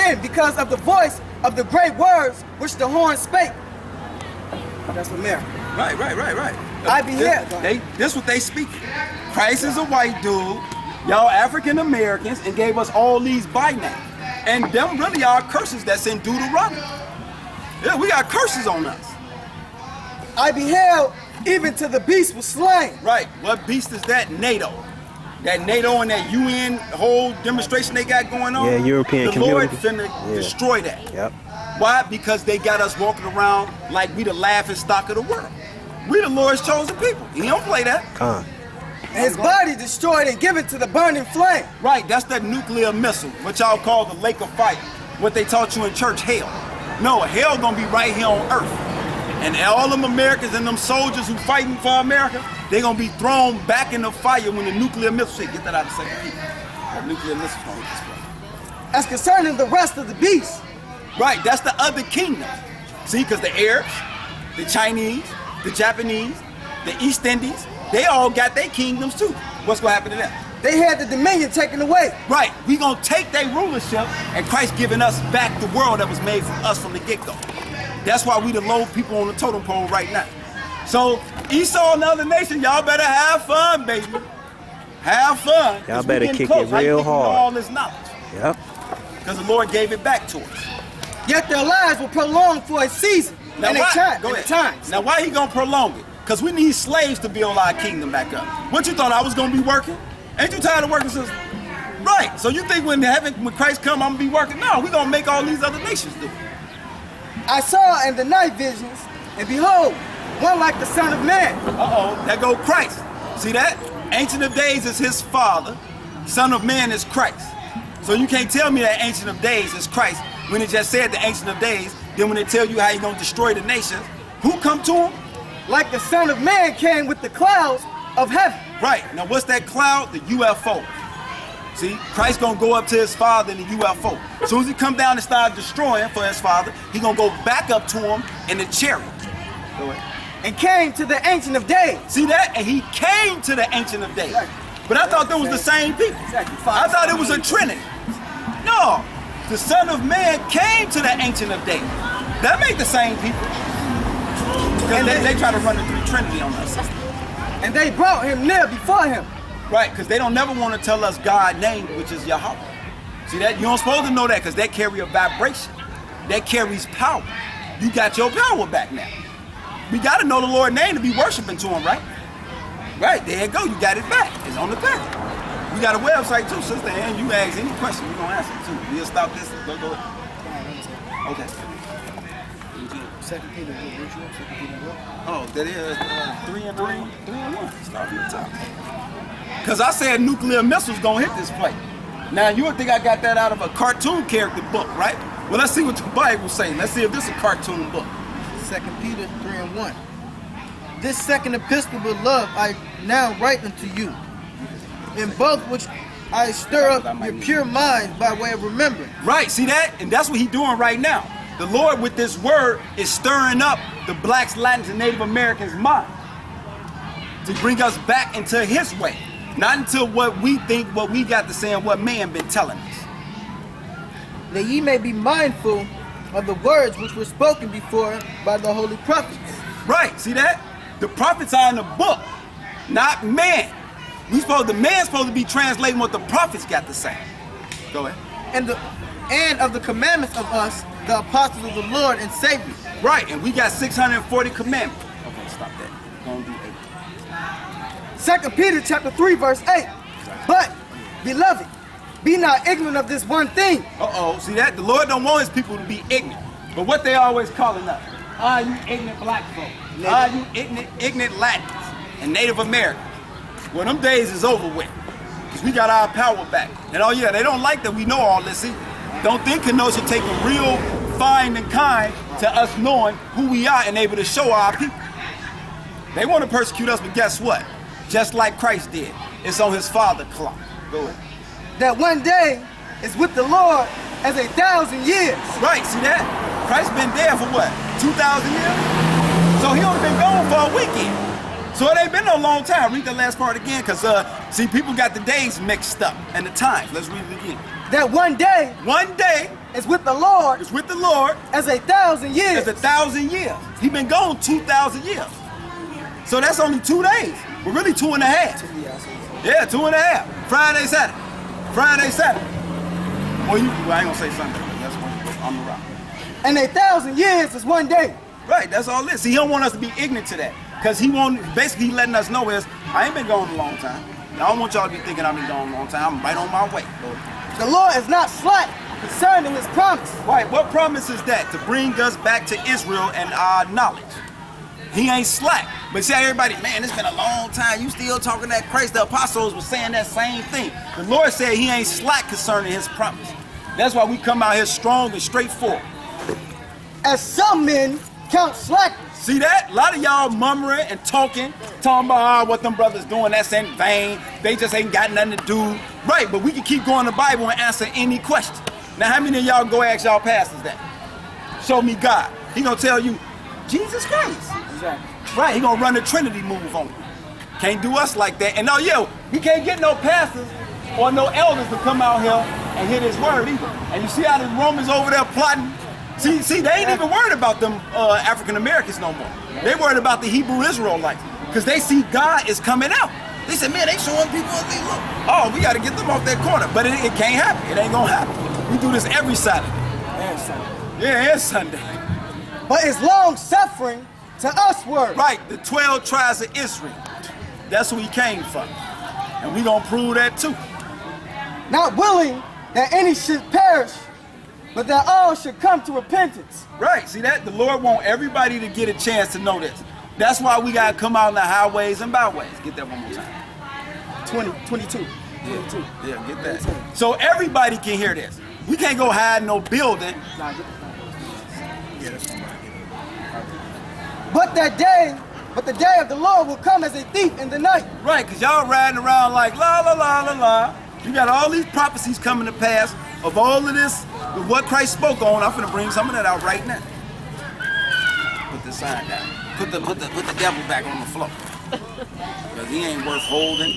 again, because of the voice of the great words which the horn spake. That's America. Right. I be here. This what they speak. Christ is a white dude. Y'all African Americans, and gave us all these by names. And them really are curses that's in Deuteronomy. Yeah, we got curses on us. I beheld, even to the beast was slain. Right. What beast is that? NATO. That NATO and that UN whole demonstration they got going on. Yeah, European community. The Lord finna destroy that. Yep. Why? Because they got us walking around like we the laughing stock of the world. We the Lord's chosen people. He don't play that. And his body destroyed and given to the burning flame. Right, that's that nuclear missile, what y'all call the lake of fire. What they taught you in church, hell. No, hell gonna be right here on earth. And all them Americans and them soldiers who fighting for America, they gonna be thrown back in the fire when the nuclear missile get that out of second feet. That nuclear missile gonna hit this place. As concerning the rest of the beasts. Right, that's the other kingdom. See, because the Arabs, the Chinese, the Japanese, the East Indies, they all got their kingdoms too. What's gonna happen to them? They had the dominion taken away. Right, we gonna take their rulership and Christ giving us back the world that was made from us from the get-go. That's why we the low people on the totem pole right now. So Esau and the other nation, y'all better have fun, baby. Have fun. Y'all better kick close. it real hard. All this knowledge. Yep. Because the Lord gave it back to us. Yet their lives were prolonged for a season. Now and why, times. Now why he gonna prolong it? Because we need slaves to build our kingdom back up. What you thought I was gonna be working? Ain't you tired of working since? Right, so you think when Christ come, I'm gonna be working? No, we gonna make all these other nations do it. I saw in the night visions, and behold, one like the Son of Man. Uh-oh, that go Christ. See that? Ancient of Days is his father. Son of Man is Christ. So you can't tell me that Ancient of Days is Christ when it just said the Ancient of Days. Then when they tell you how he's gonna destroy the nations, who come to him? Like the Son of Man came with the clouds of heaven. Right, now what's that cloud? The UFO. See, Christ gonna go up to his father in the UFO. As soon as he come down and start destroying for his father, he gonna go back up to him in the chariot. Go ahead. And came to the Ancient of Days. See that? And he came to the Ancient of Days. But I thought that was the same people. I thought it was a trinity. No, the Son of Man came to the Ancient of Days. That make the same people. Because they try to run the trinity on us. And they brought him near before him. Right, because they don't never want to tell us God's name, which is Yahweh. See that? You don't supposed to know that because that carry a vibration. That carries power. You got your power back now. We got to know the Lord's name to be worshiping to him, right? Right, there you go. You got it back. It's on the page. We got a website too, sister, and you ask any question, we're going to answer it too. We'll stop this. Go ahead. Okay. Second Peter, Oh, that is 3 and 1. Start from the top. Because I said nuclear missiles gonna hit this place. Now you would think I got that out of a cartoon character book, right? Well, let's see what the Bible says. Let's see if this is a cartoon book. 2 Peter 3 and 1. This second epistle, beloved, I now write unto you, in both which I stir up your pure minds by way of remembrance. Right, see that? And that's what he's doing right now. The Lord with this word is stirring up the blacks, Latins, and Native Americans' mind to bring us back into his way. Not until what we think, what we got to say, and what man been telling us. That ye may be mindful of the words which were spoken before by the holy prophets. Right, see that? The prophets are in the book, not man. The man's supposed to be translating what the prophets got to say. Go ahead. And of the commandments of us, the apostles of the Lord and Savior. Right, and we got 640 commandments. Okay, stop that. Gonna do 8. 2 Peter chapter 3, verse 8. But, beloved, be not ignorant of this one thing. Uh-oh, see that? The Lord don't want his people to be ignorant. But what they always calling us? Are you ignorant black folk? Are you ignorant Latins and Native Americans? Well, them days is over with. Because we got our power back. And oh yeah, they don't like that we know all this. See, don't think Kenosha take a real fine and kind to us knowing who we are and able to show our people. They want to persecute us, but guess what? Just like Christ did. It's on his father clock. Go ahead. That one day is with the Lord as 1,000 years. Right, see that? Christ been there for what? 2,000 years? So he only been gone for a weekend. So it ain't been no long time. Read the last part again, because see, people got the days mixed up and the times. Let's read it again. That one day One day is with the Lord is with the Lord as 1,000 years. as 1,000 years. He been gone 2,000 years. So that's only 2 days. We're really 2.5. Yeah, 2.5. Friday, Saturday. Friday, Saturday. Well, I ain't gonna say Sunday. That's when on the rock. And 1,000 years is one day. Right, that's all it is. See, he don't want us to be ignorant to that. Because he basically he letting us know is, I ain't been gone a long time. I don't want y'all to be thinking I've been gone a long time. I'm right on my way. The Lord is not slack concerning his promise. Right, what promise is that? To bring us back to Israel and our knowledge. He ain't slack. But see, everybody, man, it's been a long time. You still talking that Christ. The apostles were saying that same thing. The Lord said he ain't slack concerning his promise. That's why we come out here strong and straightforward. As some men count slackness. See that? A lot of y'all murmuring and talking about what them brothers doing, that's in vain. They just ain't got nothing to do. Right, but we can keep going to the Bible and answer any question. Now, how many of y'all go ask y'all pastors that? Show me God. He gonna tell you, Jesus Christ. Exactly. Right, he gonna run the Trinity move on you. Can't do us like that. And no, we can't get no pastors or no elders to come out here and hear this word either. And you see how the Romans over there plotting? See, they ain't even worried about them African Americans no more. They worried about the Hebrew Israelites because they see God is coming out. They said, man, they showing people as they look. Oh, we got to get them off that corner. But it can't happen. It ain't gonna happen. We do this every Saturday. And Sunday. Yeah, and Sunday. But it's long suffering to us word. Right, the 12 tribes of Israel. That's who he came from. And we gonna prove that too. Not willing that any should perish, but that all should come to repentance. Right, see that? The Lord want everybody to get a chance to know this. That's why we gotta come out in the highways and byways. Get that one more time. 22. Yeah, get that. So everybody can hear this. We can't go hide in no building. But the day of the Lord will come as a thief in the night. Right, because y'all riding around like la la la la la. You got all these prophecies coming to pass of all of this, of what Christ spoke on. I'm finna bring some of that out right now. Put the sign down. Put the devil back on the floor. Because he ain't worth holding.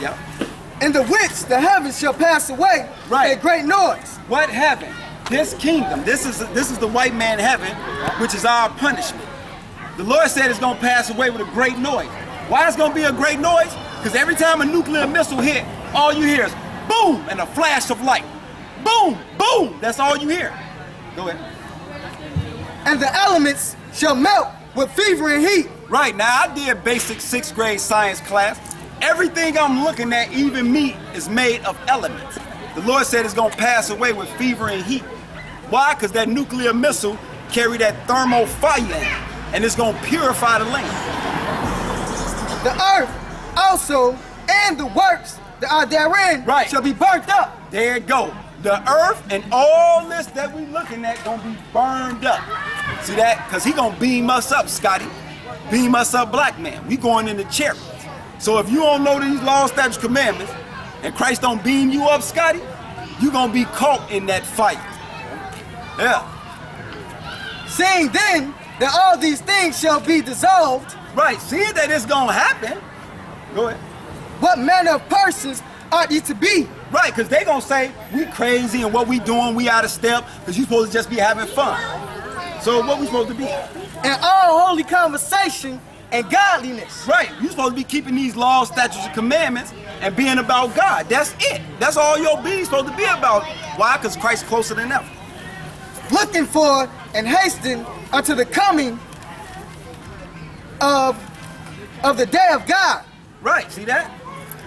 Yep. In the which the heavens shall pass away Right. with a great noise. What heaven? This kingdom. This is the white man heaven, which is our punishment. The Lord said it's gonna pass away with a great noise. Why it's gonna be a great noise? Because every time a nuclear missile hit, all you hear is boom and a flash of light. Boom, boom. That's all you hear. Go ahead. And the elements shall melt with fever and heat. Right, now I did basic 6th grade science class. Everything I'm looking at, even meat, is made of elements. The Lord said it's gonna pass away with fever and heat. Why? Because that nuclear missile carry that thermal fire in it, and it's gonna purify the land. The earth also and the works that are therein Right. shall be burnt up. There it go. The earth and all this that we looking at gonna be burned up. See that? Because he gonna beam us up, Scotty. Beam us up, black man. We going in the chariots. So if you don't know these laws, statutes, commandments, and Christ don't beam you up, Scotty, you gonna be caught in that fight. Yeah. Seeing then that all these things shall be dissolved, Right. Seeing that it's gonna happen. Go ahead. what manner of persons ought ye to be? Right, because they gonna say we crazy and what we doing, we out of step, because you supposed to just be having fun. So what we supposed to be? In all holy conversation and godliness. Right, you supposed to be keeping these laws, statutes, and commandments and being about God. That's it. That's all your being supposed to be about. Why? Because Christ's closer than ever. Looking for and hastening unto the coming of the day of God. Right, see that?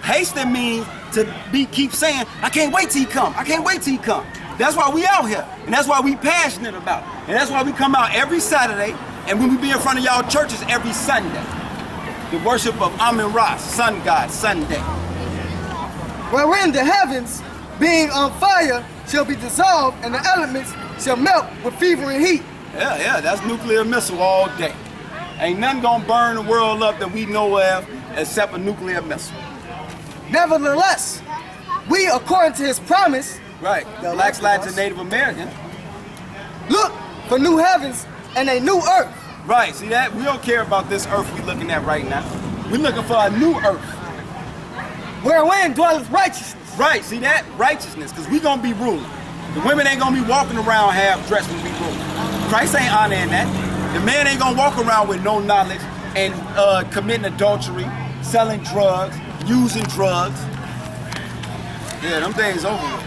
Hasten means to keep saying, I can't wait till he come. I can't wait till he come. That's why we out here. And that's why we passionate about it. And that's why we come out every Saturday and when we be in front of y'all churches every Sunday. The worship of Amun Ra, Sun God, Sunday. Wherein the heavens, being on fire, shall be dissolved, and the elements shall melt with fever and heat. Yeah, that's nuclear missile all day. Ain't nothing gonna burn the world up that we know of except a nuclear missile. Nevertheless, we, according to his promise, Right, the blacks, Latins, and Native Americans. look for new heavens and a new earth. Right, see that? We don't care about this earth we looking at right now. We're looking for a new earth. Wherein dwelleth righteousness. Right, see that? Righteousness, because we gonna be ruling. The women ain't gonna be walking around half dressed when we ruling. Christ ain't honoring that. The man ain't gonna walk around with no knowledge and committing adultery, selling drugs, using drugs. Yeah, them days over with.